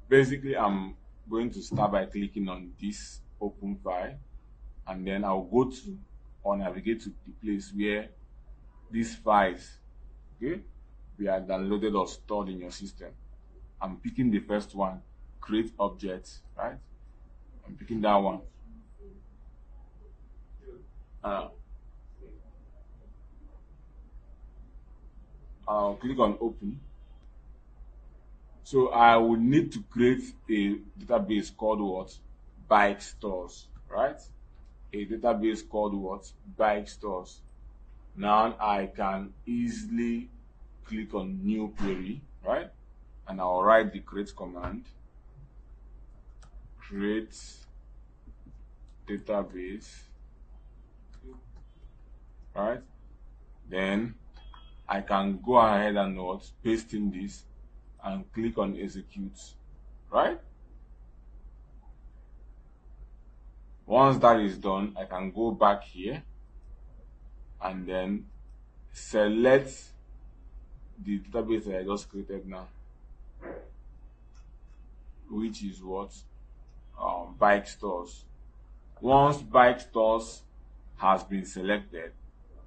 basically I'm going to start by clicking on this open file, and then I'll go to or navigate to the place where these files, okay, we are downloaded or stored in your system. I'm picking the first one, create objects, right? I'm picking that one. Uh, I'll click on open. So I will need to create a database called what? Bikestores, right? A database called what? Bikestores. Now I can easily click on new query, right? And I'll write the create command, create database, right? Then I can go ahead and what? Paste in this and click on execute, right? Once that is done, I can go back here and then select the database that I just created now, which is what? Bike stores. Once bike stores has been selected,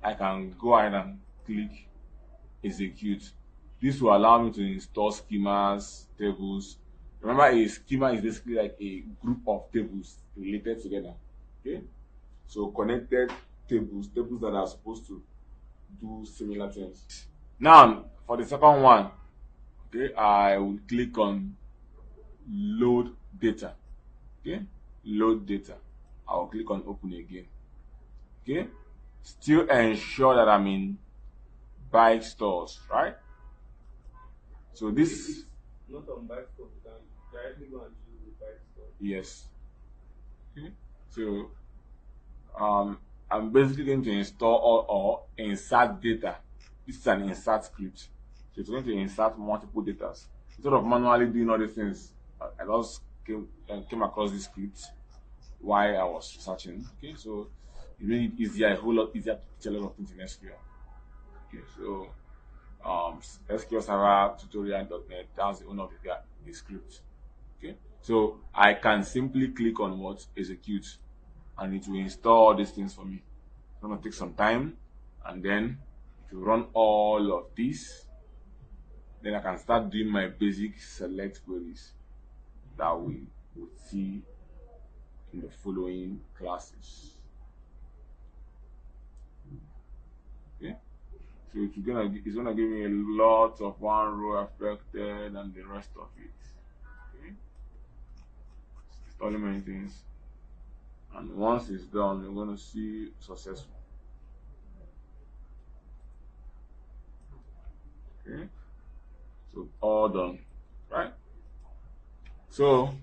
I can go ahead and click execute. This will allow me to install schemas, tables. Remember, a schema is basically like a group of tables related together. Okay, so connected tables that are supposed to do similar things. Now, for the second one, okay, I will click on load data. Okay, load data. I will click on open again. Okay, still ensure that I'm in bike stores, right? So this, not on Bikestore, you can directly go and choose the Bikestore. yes. Okay. So I'm basically going to install or insert data. This is an insert script. So it's going to insert multiple data. Instead of manually doing all these things, I just came across this script while I was searching. Okay, so it made it easier, a whole lot easier to teach a lot of things in SQL. Okay, so SQL Server tutorial.net, that's the owner of the script. Okay, so I can simply click on what? Execute, and it will install all these things for me. It's gonna take some time, and then if you run all of this, then I can start doing my basic select queries that we will see in the following classes. Okay, so it's gonna give me a lot of one row affected and the rest of it. Okay, it's installing many things, and once it's done, you're gonna see successful. Okay, so all done, right? So,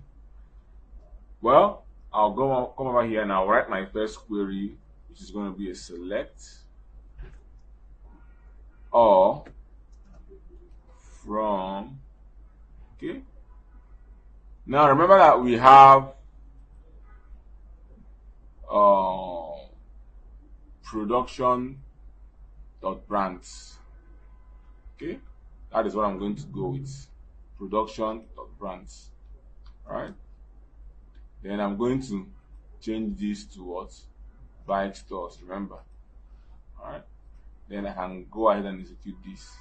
well, I'll come over here and I'll write my first query, which is going to be a select or from. Okay, now remember that we have production dot brands. Okay, that is what I'm going to go with, production dot brands. All right, then I'm going to change this to what? Bike stores, remember. All right, then I can go ahead and execute this.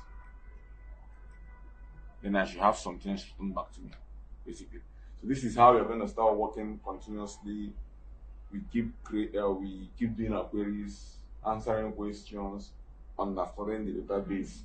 Then I should have some things returned back to me, basically. So this is how you're going to start working continuously. We keep doing our queries, answering questions, understanding the database.